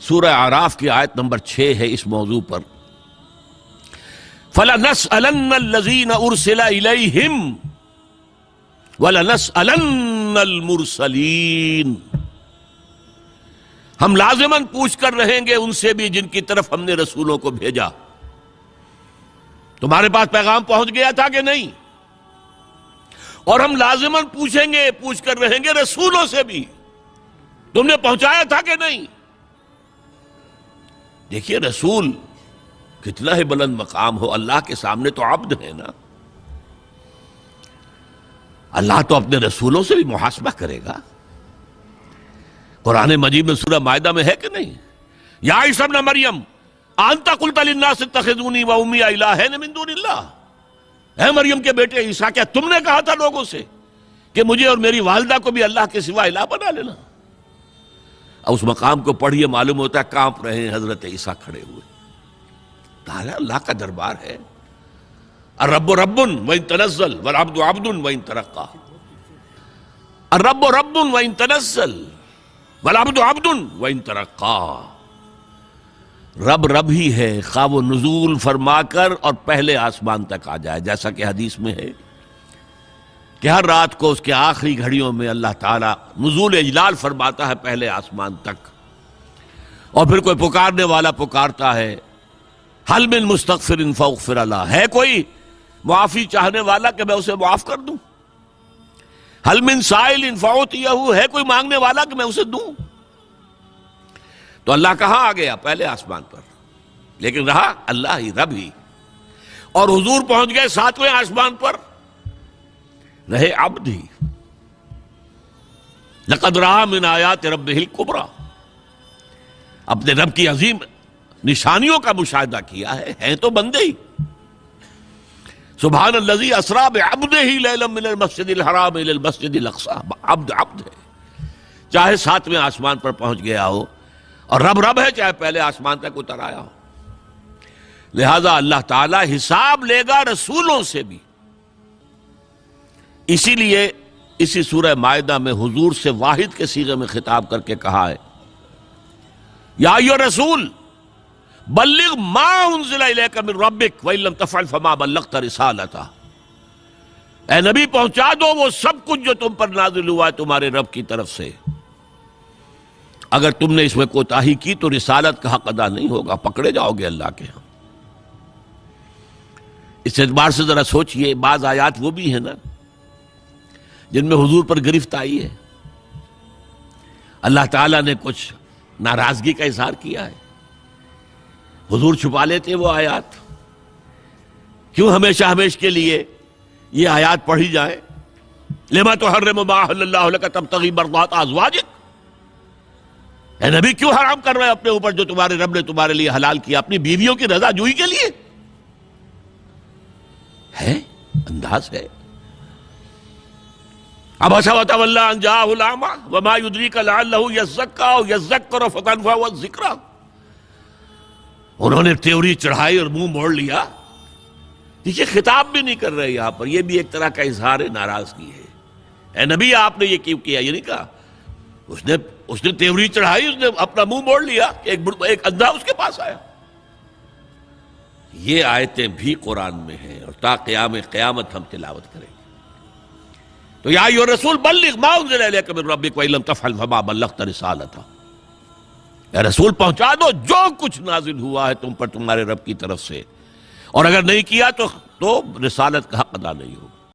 سورہ اعراف کی آیت نمبر 6 ہے اس موضوع پر. فَلَنَسْأَلَنَّ الَّذِينَ أُرْسِلَ إِلَيْهِمْ وَلَنَسْأَلَنَّ الْمُرْسَلِينَ. ہم لازماً پوچھ کر رہیں گے ان سے بھی جن کی طرف ہم نے رسولوں کو بھیجا. تمہارے پاس پیغام پہنچ گیا تھا کہ نہیں؟ اور ہم لازماً پوچھ کر رہیں گے رسولوں سے بھی تم نے پہنچایا تھا کہ نہیں. دیکھیے رسول کتنا ہی بلند مقام ہو، اللہ کے سامنے تو عبد ہے نا. اللہ تو اپنے رسولوں سے بھی محاسبہ کرے گا. قرآن مجید میں سورہ مائدہ میں ہے کہ نہیں؟ یا عیسی ابن مریم انت قلت للناس اتخذونی وامی الہین من دون اللہ. اے مریم کے بیٹے عیسیٰ، کیا تم نے کہا تھا لوگوں سے کہ مجھے اور میری والدہ کو بھی اللہ کے سوا الہ بنا لینا؟ اب اس مقام کو پڑھیے، معلوم ہوتا ہے کانپ رہے ہیں حضرت عیسیٰ کھڑے ہوئے. تعالیٰ اللہ کا دربار ہے. الرب رب وإن تنزل والعبد عبد وإن ترقى. الرب رب وإن تنزل والعبد عبد وإن ترقى. رب رب ہی ہے خواہ وہ نزول فرما کر اور پہلے آسمان تک آ جائے، جیسا کہ حدیث میں ہے کہ ہر رات کو اس کے آخری گھڑیوں میں اللہ تعالیٰ نزول اجلال فرماتا ہے پہلے آسمان تک. اور پھر کوئی پکارنے والا پکارتا ہے حل من مستغفر فاغفر له. ہے کوئی معافی چاہنے والا کہ میں اسے معاف کر دوں؟ حل من سائل فاعطیہ. ہے کوئی مانگنے والا کہ میں اسے دوں؟ تو اللہ کہاں آ گیا؟ پہلے آسمان پر. لیکن رہا اللہ ہی، رب ہی. اور حضور پہنچ گئے 7ویں آسمان پر، رہے عبد ہی. لقد رأى من آیات ربہ الکبریٰ. اپنے رب کی عظیم نشانیوں کا مشاہدہ کیا ہے. ہیں تو بندے ہی. سبحان الذی اسریٰ بعبدہ لیلا من المسجد الحرام الی المسجد الاقصی. عبد عبد ہے، چاہے 7ویں آسمان پر پہنچ گیا ہو، اور رب رب ہے چاہے پہلے آسمان تک اتر آیا ہو. لہذا اللہ تعالیٰ حساب لے گا رسولوں سے بھی. اسی لیے اسی سورہ مائدہ میں حضور سے واحد کے صیغے میں خطاب کر کے کہا ہے یا ایھا رسول بلغ ما انزل الیک من ربک وان لم تفعل فما بلغت رسالتہ. اے نبی پہنچا دو وہ سب کچھ جو تم پر نازل ہوا ہے تمہارے رب کی طرف سے. اگر تم نے اس میں کوتاہی کی تو رسالت کا حق ادا نہیں ہوگا، پکڑے جاؤ گے اللہ کے ہاں. اس اعتبار سے ذرا سوچئے، بعض آیات وہ بھی ہیں نا جن میں حضور پر گرفت آئی ہے. اللہ تعالیٰ نے کچھ ناراضگی کا اظہار کیا ہے. حضور چھپا لیتے وہ آیات. کیوں ہمیشہ ہمیشہ کے لیے یہ آیات پڑھی جائیں؟ لما تحرم ما احل اللہ لک تبتغی مرضات ازواجک. اے نبی کیوں حرام کر رہے اپنے اوپر جو تمہارے رب نے تمہارے لیے حلال کیا اپنی بیویوں کی رضا جوئی کے لیے؟ ہے انداز ہے. عبس وتولی ان جاءہ الاعمی وما یدریک لعلہ یزکی او یذکر فتنفعہ الذکریٰ. انہوں نے تیوری چڑھائی اور منہ موڑ لیا. دیکھیے خطاب بھی نہیں کر رہے یہاں پر، یہ بھی ایک طرح کا اظہار ناراضگی ہے. اے نبی آپ نے یہ کیوں کیا؟ یہ نہیں کہا. اس نے تیوری چڑھائی، اس نے اپنا منہ موڑ لیا کہ ایک اندھا اس کے پاس آیا. یہ آیتیں بھی قرآن میں ہیں اور تا قیام قیامت ہم تلاوت کریں گے. تو یا ایھا الرسول بلغ ما انزل الیک من ربک وان لم تفعل فما بلغت رسالتہ. اے رسول پہنچا دو جو کچھ نازل ہوا ہے تم پر تمہارے رب کی طرف سے، اور اگر نہیں کیا تو رسالت کا حق ادا نہیں ہو.